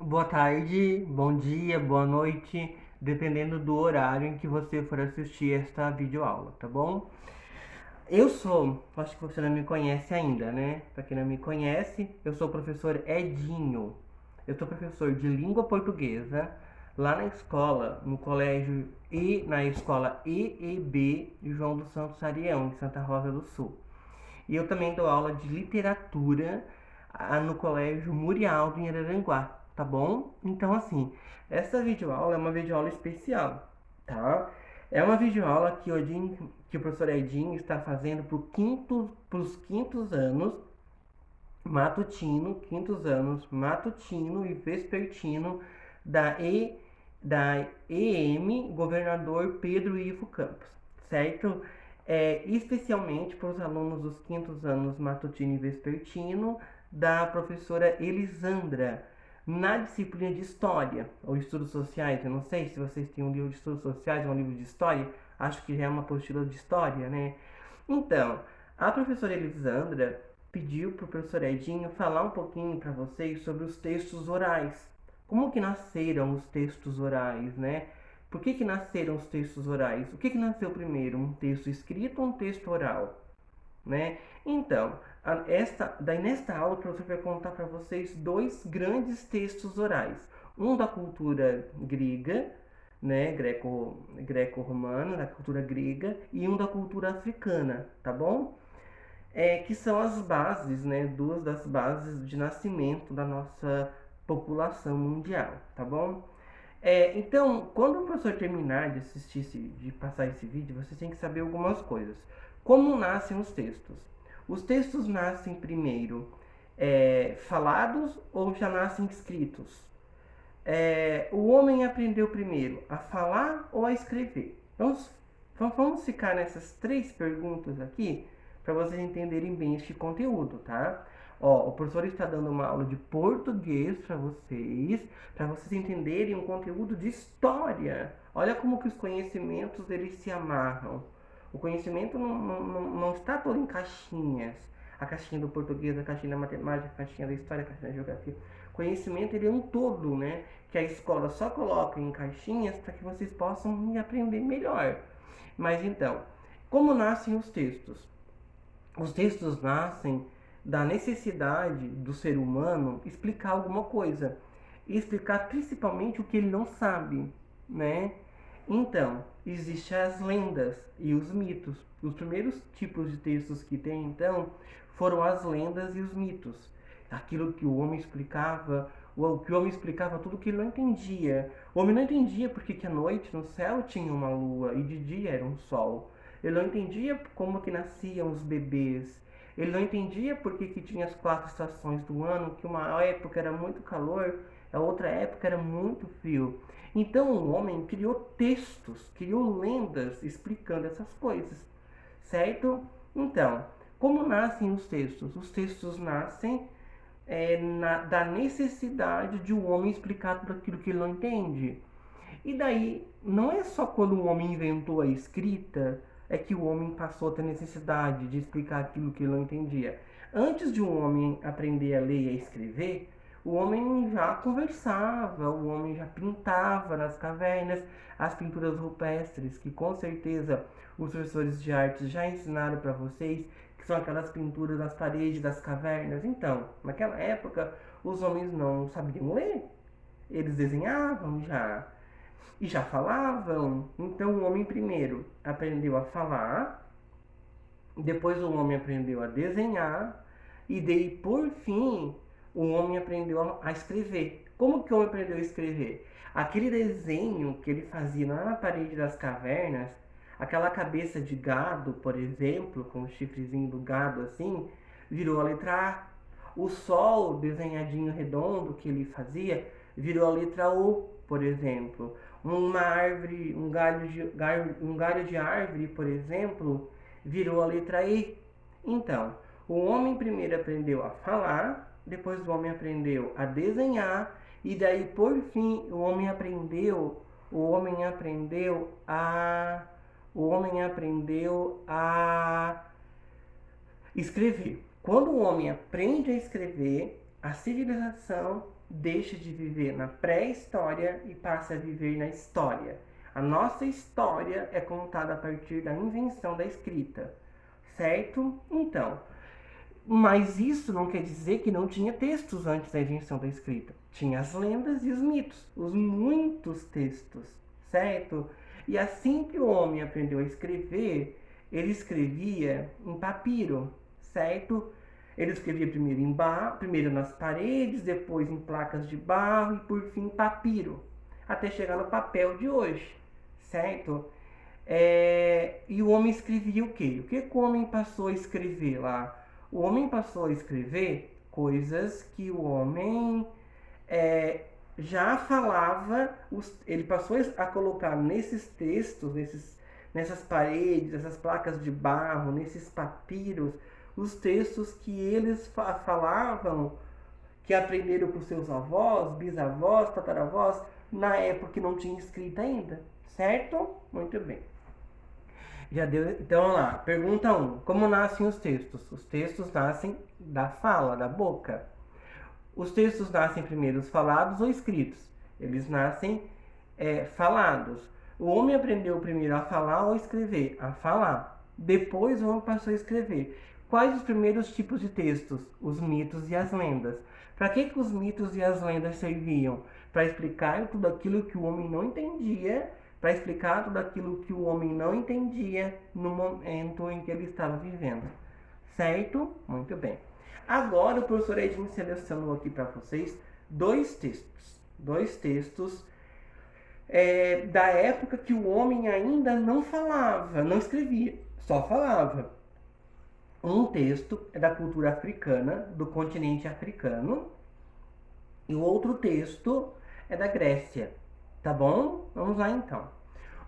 Boa tarde, bom dia, boa noite, dependendo do horário em que você for assistir esta videoaula, tá bom? Acho que você não me conhece ainda, né? Para quem não me conhece, eu sou o professor Edinho. Eu sou professor de língua portuguesa lá na escola, no colégio e na escola EEB de João dos Santos Arião, em Santa Rosa do Sul. E eu também dou aula de literatura no Colégio Murialdo, em Araranguá, tá bom? Então, assim, essa videoaula é uma videoaula especial, tá? É uma videoaula que o professor Edinho está fazendo para os quintos anos quintos anos matutino e vespertino da, e, da EM Governador Pedro Ivo Campos, certo? Especialmente para os alunos dos quintos anos matutino e vespertino da professora Elisandra, na disciplina de História ou Estudos Sociais. Eu não sei se vocês têm um livro de Estudos Sociais ou um livro de História, acho que já é uma apostila de História, né? Então, a professora Elisandra pediu para o professor Edinho falar um pouquinho para vocês sobre os textos orais. Como que nasceram os textos orais, né? Por que nasceram os textos orais? O que nasceu primeiro, um texto escrito ou um texto oral, né? Então, daí nesta aula o professor vai contar para vocês dois grandes textos orais. Um da cultura grega, né, greco-romana, da cultura grega, e um da cultura africana, tá bom? Que são as bases, né, duas das bases de nascimento da nossa população mundial, tá bom? Então, quando o professor terminar de de passar esse vídeo, você tem que saber algumas coisas. Como nascem os textos? Os textos nascem primeiro falados ou já nascem escritos? O homem aprendeu primeiro a falar ou a escrever? Vamos ficar nessas três perguntas aqui para vocês entenderem bem este conteúdo, tá? Ó, o professor está dando uma aula de português para vocês entenderem um conteúdo de história. Olha como que os conhecimentos eles se amarram. O conhecimento não está todo em caixinhas. A caixinha do português, a caixinha da matemática, a caixinha da história, a caixinha da geografia. Conhecimento ele é um todo, né? Que a escola só coloca em caixinhas para que vocês possam aprender melhor. Mas então, como nascem os textos? Os textos nascem da necessidade do ser humano explicar alguma coisa e explicar principalmente o que ele não sabe, né? Então, existem as lendas e os mitos. Os primeiros tipos de textos que tem, então, foram as lendas e os mitos. Aquilo que o homem explicava, o que o homem explicava tudo que ele não entendia. O homem não entendia porque que à noite no céu tinha uma lua e de dia era um sol. Ele não entendia como que nasciam os bebês. Ele não entendia por que tinha as quatro estações do ano, que uma época era muito calor, a outra época era muito frio. Então o homem criou textos, criou lendas explicando essas coisas, certo? Então, como nascem os textos? Os textos nascem da necessidade de um homem explicar tudo aquilo que ele não entende. E daí, não é só quando o homem inventou a escrita é que o homem passou a ter necessidade de explicar aquilo que ele não entendia. Antes de um homem aprender a ler e a escrever, o homem já conversava, o homem já pintava nas cavernas, as pinturas rupestres, que com certeza os professores de artes já ensinaram para vocês, que são aquelas pinturas nas paredes das cavernas. Então, naquela época, os homens não sabiam ler, eles desenhavam já e já falavam. Então o homem primeiro aprendeu a falar, depois o homem aprendeu a desenhar e daí por fim o homem aprendeu a escrever. Como que o homem aprendeu a escrever? Aquele desenho que ele fazia lá na parede das cavernas, aquela cabeça de gado, por exemplo, com o chifrezinho do gado assim, virou a letra A. O sol desenhadinho redondo que ele fazia virou a letra O, por exemplo. Uma árvore, um galho de árvore, por exemplo, virou a letra E. Então, o homem primeiro aprendeu a falar, depois o homem aprendeu a desenhar e daí por fim o homem aprendeu a escrever. Quando o homem aprende a escrever, a civilização deixa de viver na pré-história e passa a viver na história. A nossa história é contada a partir da invenção da escrita, certo? Então, mas isso não quer dizer que não tinha textos antes da invenção da escrita. Tinha as lendas e os mitos, os muitos textos, certo? E assim que o homem aprendeu a escrever, ele escrevia em papiro, certo? Ele escrevia primeiro nas paredes, depois em placas de barro e por fim papiro, até chegar no papel de hoje, certo? E o homem escrevia o quê? O que o homem passou a escrever lá? O homem passou a escrever coisas que o homem já falava, ele passou a colocar nesses textos, nessas paredes, essas placas de barro, nesses papiros, os textos que eles falavam, que aprenderam com seus avós, bisavós, tataravós, na época que não tinha escrita ainda, certo? Muito bem. Já deu. Então vamos lá. Pergunta 1. Como nascem os textos? Os textos nascem da fala, da boca. Os textos nascem primeiro falados ou escritos? Eles nascem falados. O homem aprendeu primeiro a falar ou escrever? A falar. Depois o homem passou a escrever. Quais os primeiros tipos de textos? Os mitos e as lendas. Para que os mitos e as lendas serviam? Para explicar tudo aquilo que o homem não entendia, para explicar tudo aquilo que o homem não entendia no momento em que ele estava vivendo. Certo? Muito bem. Agora o professor Edinho selecionou aqui para vocês dois textos. Dois textos da época que o homem ainda não falava, não escrevia, só falava. Um texto é da cultura africana, do continente africano, e o outro texto é da Grécia, tá bom? Vamos lá então.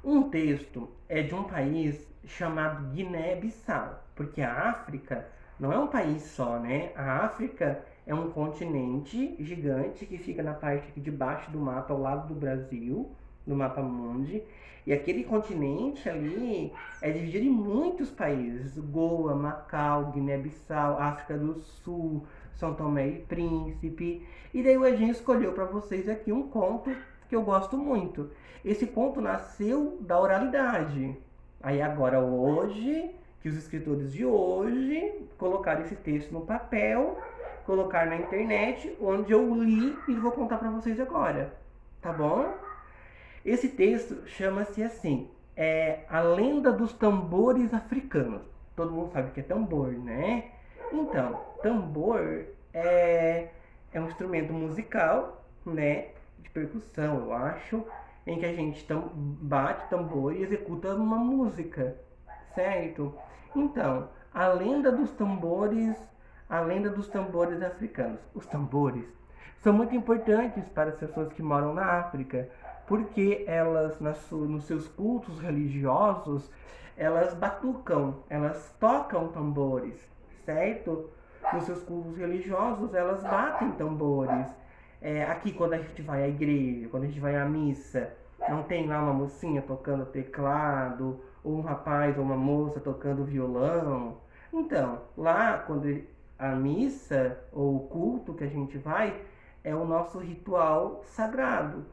Um texto é de um país chamado Guiné-Bissau, porque a África não é um país só, né? A África é um continente gigante que fica na parte aqui de baixo do mapa, ao lado do Brasil, no mapa mundi. E aquele continente ali é dividido em muitos países: Goa, Macau, Guiné-Bissau, África do Sul, São Tomé e Príncipe. E daí o Edinho escolheu para vocês aqui um conto que eu gosto muito. Esse conto nasceu da oralidade. Aí agora hoje, que os escritores de hoje colocaram esse texto no papel, colocaram na internet, onde eu li e vou contar para vocês agora. Tá bom? Esse texto chama-se assim, A Lenda dos Tambores Africanos. Todo mundo sabe o que é tambor, né? Então, tambor é um instrumento musical, né? De percussão, eu acho, em que a gente bate tambor e executa uma música, certo? Então, a lenda dos tambores africanos. Os tambores são muito importantes para as pessoas que moram na África, porque elas, nos seus cultos religiosos, elas batucam, elas tocam tambores, certo? Nos seus cultos religiosos, elas batem tambores. Aqui, quando a gente vai à igreja, quando a gente vai à missa, não tem lá uma mocinha tocando teclado, ou um rapaz ou uma moça tocando violão? Então, lá, quando a missa ou o culto que a gente vai, é o nosso ritual sagrado.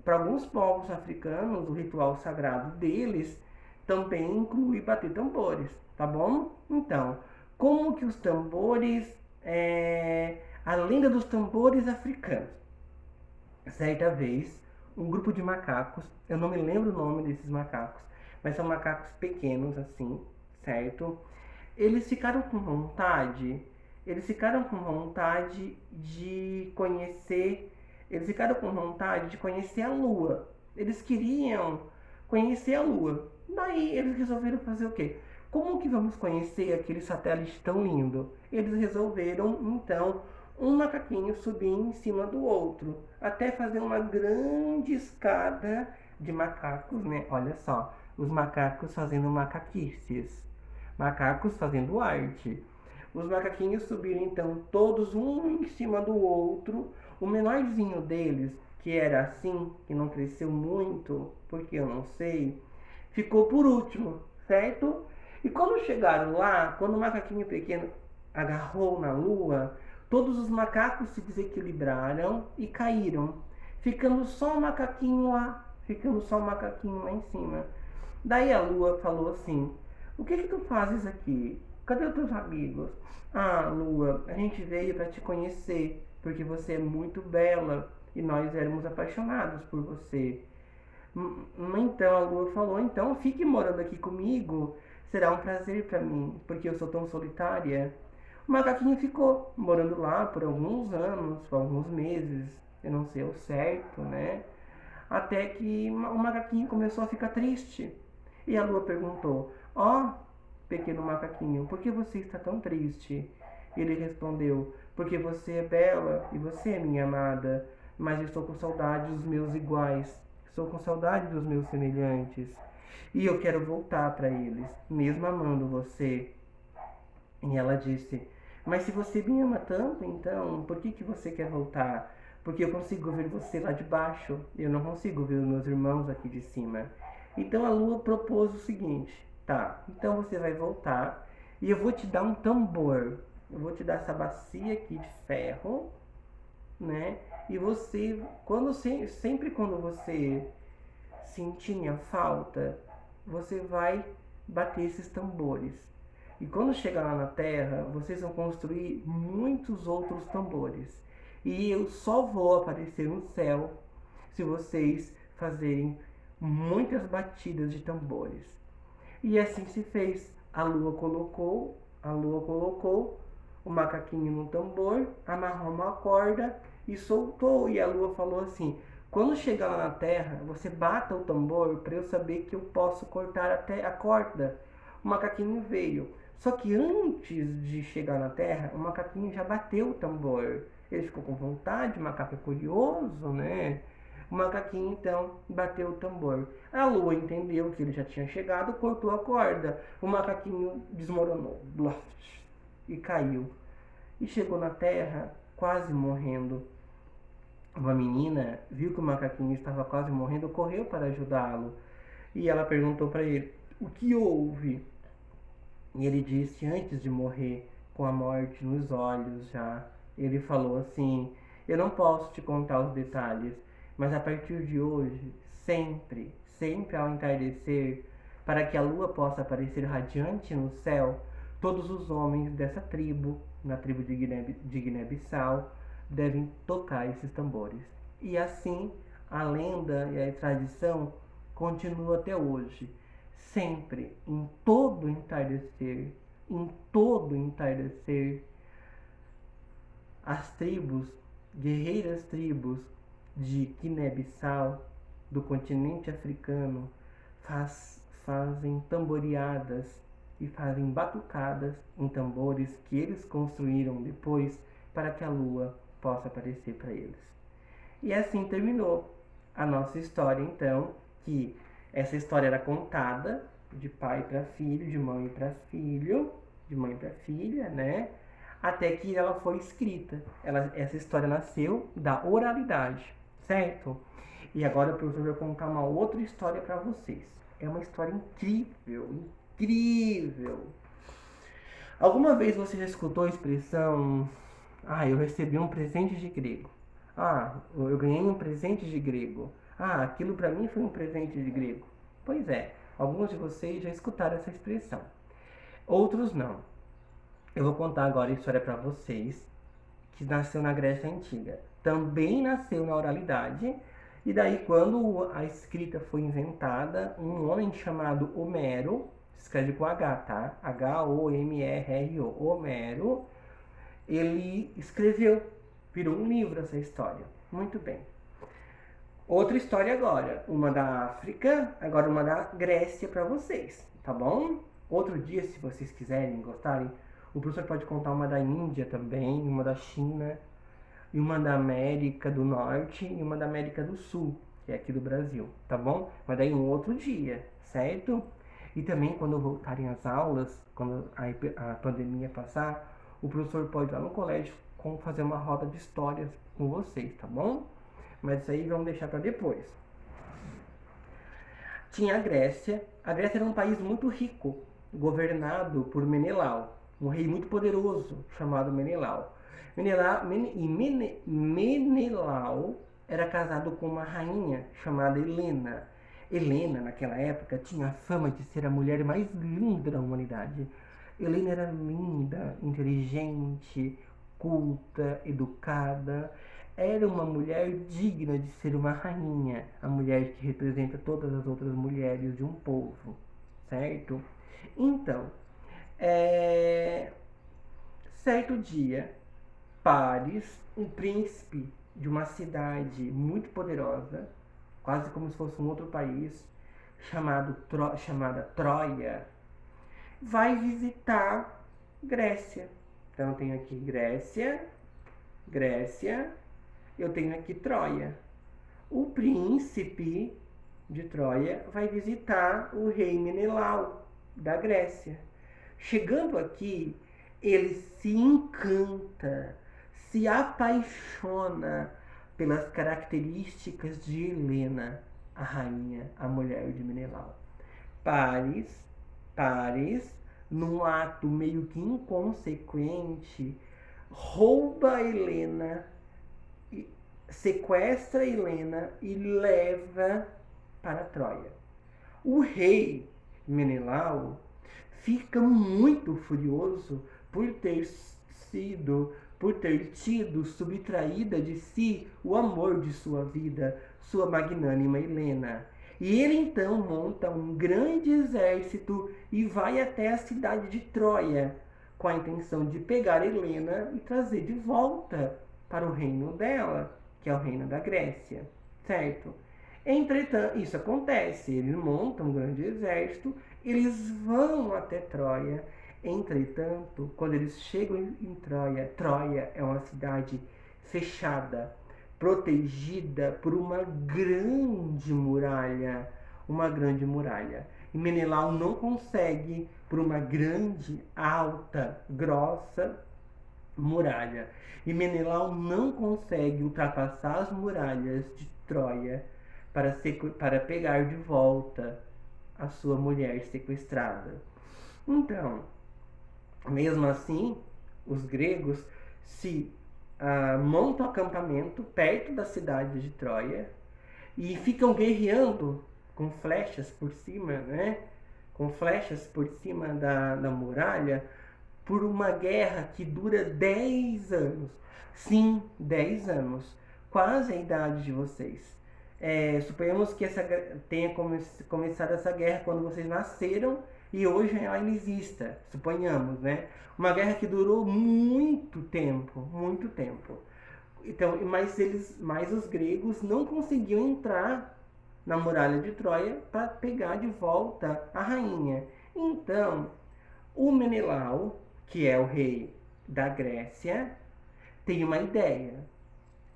Para alguns povos africanos, o ritual sagrado deles também inclui bater tambores, tá bom? Então, como que os tambores, a lenda dos tambores africanos. Certa vez, um grupo de macacos, eu não me lembro o nome desses macacos, mas são macacos pequenos assim, certo? Eles ficaram com vontade de conhecer, a Lua. Eles queriam conhecer a Lua. Daí eles resolveram fazer o quê? Como que vamos conhecer aquele satélite tão lindo? Eles resolveram, então, um macaquinho subir em cima do outro, até fazer uma grande escada de macacos, né? Olha só, os macacos fazendo macaquices, macacos fazendo arte. Os macaquinhos subiram então todos um em cima do outro. O menorzinho deles, que era assim, que não cresceu muito, porque eu não sei, ficou por último, certo? E quando chegaram lá, quando o macaquinho pequeno agarrou na lua, Todos os macacos se desequilibraram e caíram, ficando só o macaquinho lá, em cima. Daí a lua falou assim: o que tu fazes aqui? Cadê os teus amigos? Ah, lua, a gente veio para te conhecer, porque você é muito bela e nós éramos apaixonados por você. Então a lua falou: então fique morando aqui comigo, será um prazer para mim, porque eu sou tão solitária. O macaquinho ficou morando lá por alguns anos, por alguns meses, eu não sei o certo, né? Até que o macaquinho começou a ficar triste. E a lua perguntou: ó, pequeno macaquinho, por que você está tão triste? Ele respondeu: porque você é bela e você é minha amada, mas estou com saudade dos meus iguais, estou com saudade dos meus semelhantes. E eu quero voltar para eles, mesmo amando você. E ela disse: mas se você me ama tanto, então por que você quer voltar? Porque eu consigo ver você lá de baixo, eu não consigo ver os meus irmãos aqui de cima. Então a lua propôs o seguinte: tá, então você vai voltar e eu vou te dar um tambor. Eu vou te dar essa bacia aqui de ferro, né? E você, sempre quando você sentir minha falta, você vai bater esses tambores. E quando chegar lá na Terra, vocês vão construir muitos outros tambores. E eu só vou aparecer no céu se vocês fazerem muitas batidas de tambores. E assim se fez. A lua colocou o macaquinho no tambor, amarrou uma corda e soltou. E a lua falou assim: quando chegar lá na Terra, você bata o tambor para eu saber que eu posso cortar até a corda. O macaquinho veio. Só que antes de chegar na Terra, o macaquinho já bateu o tambor. Ele ficou com vontade, o macaco é curioso, né? O macaquinho então bateu o tambor. A lua entendeu que ele já tinha chegado, cortou a corda. O macaquinho desmoronou e caiu. E chegou na Terra quase morrendo. Uma menina viu que o macaquinho estava quase morrendo, correu para ajudá-lo. E ela perguntou para ele: o que houve? E ele disse, antes de morrer, com a morte nos olhos já, ele falou assim: eu não posso te contar os detalhes, mas a partir de hoje, sempre, sempre ao entardecer, para que a lua possa aparecer radiante no céu, todos os homens dessa tribo, na tribo de Guiné-Bissau, devem tocar esses tambores. E assim, a lenda e a tradição continua até hoje. Sempre, em todo entardecer, as tribos, guerreiras tribos de Guiné-Bissau, do continente africano, fazem tamboreadas e fazem batucadas em tambores que eles construíram depois para que a lua possa aparecer para eles. E assim terminou a nossa história, então, que essa história era contada de pai para filho, de mãe para filho, de mãe para filha, né? Até que ela foi escrita. Essa história nasceu da oralidade, certo? E agora o professor vai contar uma outra história para vocês. É uma história incrível, incrível. Alguma vez você já escutou a expressão: ah, eu recebi um presente de grego. Ah, eu ganhei um presente de grego. Ah, aquilo para mim foi um presente de grego. Pois é, alguns de vocês já escutaram essa expressão. Outros não. Eu vou contar agora a história para vocês, que nasceu na Grécia Antiga. Também nasceu na oralidade. E daí, quando a escrita foi inventada, um homem chamado Homero, escreve com H, tá? H-O-M-E-R-O, Homero, ele escreveu, virou um livro essa história. Muito bem. Outra história agora, uma da África, agora uma da Grécia para vocês, tá bom? Outro dia, se vocês quiserem, gostarem, o professor pode contar uma da Índia também, uma da China, e uma da América do Norte e uma da América do Sul, que é aqui do Brasil, tá bom? Mas daí um outro dia, certo? E também quando voltarem as aulas, quando a pandemia passar, o professor pode ir lá no colégio fazer uma roda de histórias com vocês, tá bom? Mas isso aí vamos deixar para depois. Tinha a Grécia. A Grécia era um país muito rico, governado por Menelau, um rei muito poderoso chamado Menelau. Menelau era casado com uma rainha chamada Helena. Helena, naquela época, tinha a fama de ser a mulher mais linda da humanidade. Helena era linda, inteligente, culta, educada. Era uma mulher digna de ser uma rainha, a mulher que representa todas as outras mulheres de um povo, certo? Então, é... certo dia, Paris, um príncipe de uma cidade muito poderosa, quase como se fosse um outro país, chamada Troia, vai visitar Grécia. Então eu tenho aqui Grécia, eu tenho aqui Troia. O príncipe de Troia vai visitar o rei Menelau da Grécia. Chegando aqui, ele se encanta, se apaixona pelas características de Helena, a rainha, a mulher de Menelau. Paris, num ato meio que inconsequente, rouba Helena, sequestra Helena e leva para Troia. O rei Menelau fica muito furioso por ter tido subtraída de si o amor de sua vida, sua magnânima Helena. E ele então monta um grande exército e vai até a cidade de Troia, com a intenção de pegar Helena e trazer de volta para o reino dela, que é o reino da Grécia, certo? Entretanto, isso acontece, eles montam um grande exército, eles vão até Troia. Entretanto, quando eles chegam em Troia, Troia é uma cidade fechada, protegida por uma grande muralha, E Menelau não consegue, por uma grande, alta, grossa muralha. E Menelau não consegue ultrapassar as muralhas de Troia para pegar de volta a sua mulher sequestrada. Então, mesmo assim, os gregos se montam acampamento perto da cidade de Troia e ficam guerreando com flechas por cima, né? Com flechas por cima da muralha, por uma guerra que dura 10 anos. Sim, 10 anos. Quase a idade de vocês. Suponhamos que tenha começado essa guerra quando vocês nasceram e hoje ela ainda exista, suponhamos, né? Uma guerra que durou muito tempo, muito tempo. Então, mas os gregos não conseguiam entrar na muralha de Troia para pegar de volta a rainha. Então, o Menelau, que é o rei da Grécia, tem uma ideia.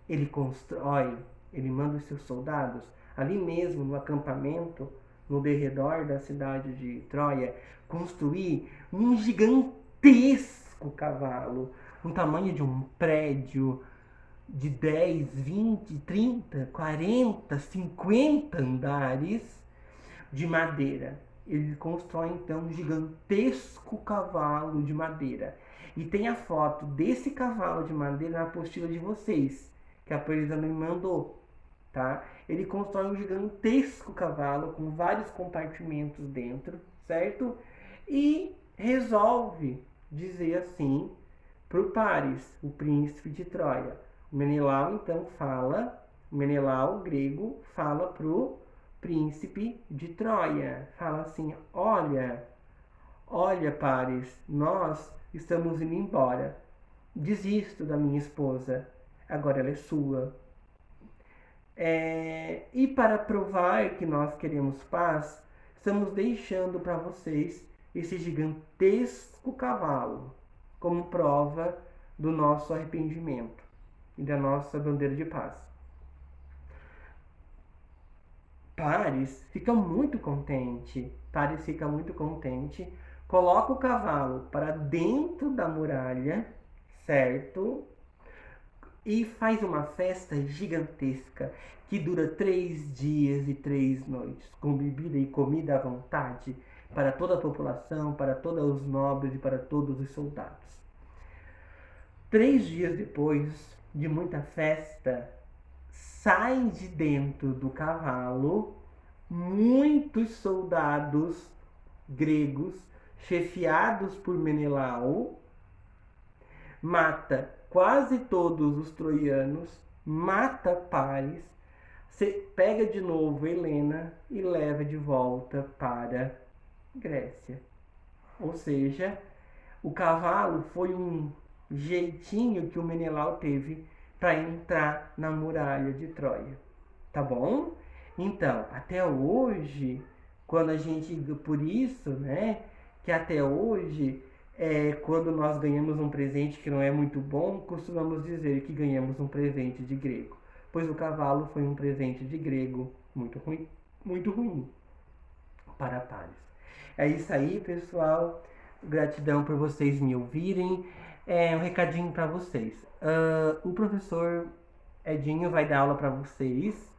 Ele constrói, ele manda os seus soldados ali mesmo no acampamento, no derredor da cidade de Troia, construir um gigantesco cavalo, um tamanho de um prédio de 10, 20, 30, 40, 50 andares de madeira. Ele constrói então um gigantesco cavalo de madeira. E tem a foto desse cavalo de madeira na apostila de vocês, que a Perisa me mandou, tá? Ele constrói um gigantesco cavalo com vários compartimentos dentro, certo? E resolve dizer assim para o Paris, o príncipe de Troia. O Menelau então o Menelau grego fala pro príncipe de Troia, fala assim: olha, Paris, nós estamos indo embora. Desisto da minha esposa, agora ela é sua. E para provar que nós queremos paz, estamos deixando para vocês esse gigantesco cavalo como prova do nosso arrependimento e da nossa bandeira de paz. Paris fica muito contente, coloca o cavalo para dentro da muralha, certo? E faz uma festa gigantesca que dura 3 dias e 3 noites, com bebida e comida à vontade para toda a população, para todos os nobres e para todos os soldados. 3 dias depois de muita festa, saem de dentro do cavalo muitos soldados gregos, chefiados por Menelau, mata quase todos os troianos, mata Paris, pega de novo Helena e leva de volta para Grécia. Ou seja, o cavalo foi um jeitinho que o Menelau teve para entrar na muralha de Troia. Tá bom? Então, até hoje, quando a gente. Por isso, né? Que até hoje, quando nós ganhamos um presente que não é muito bom, costumamos dizer que ganhamos um presente de grego. Pois o cavalo foi um presente de grego muito ruim para Paris. É isso aí, pessoal. Gratidão por vocês me ouvirem. Um recadinho para vocês. O professor Edinho vai dar aula para vocês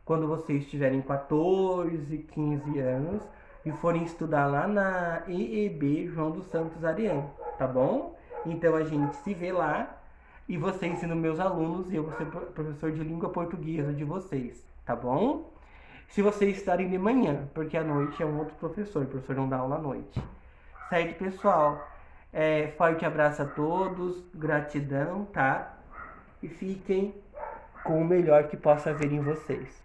quando vocês tiverem 14, 15 anos e forem estudar lá na EEB João dos Santos Ariano, tá bom? Então a gente se vê lá e você ensina meus alunos e eu vou ser professor de língua portuguesa de vocês, tá bom? Se vocês estarem de manhã, porque à noite é um outro professor, o professor não dá aula à noite. Certo, pessoal? Forte abraço a todos, gratidão, tá? E fiquem com o melhor que possa haver em vocês.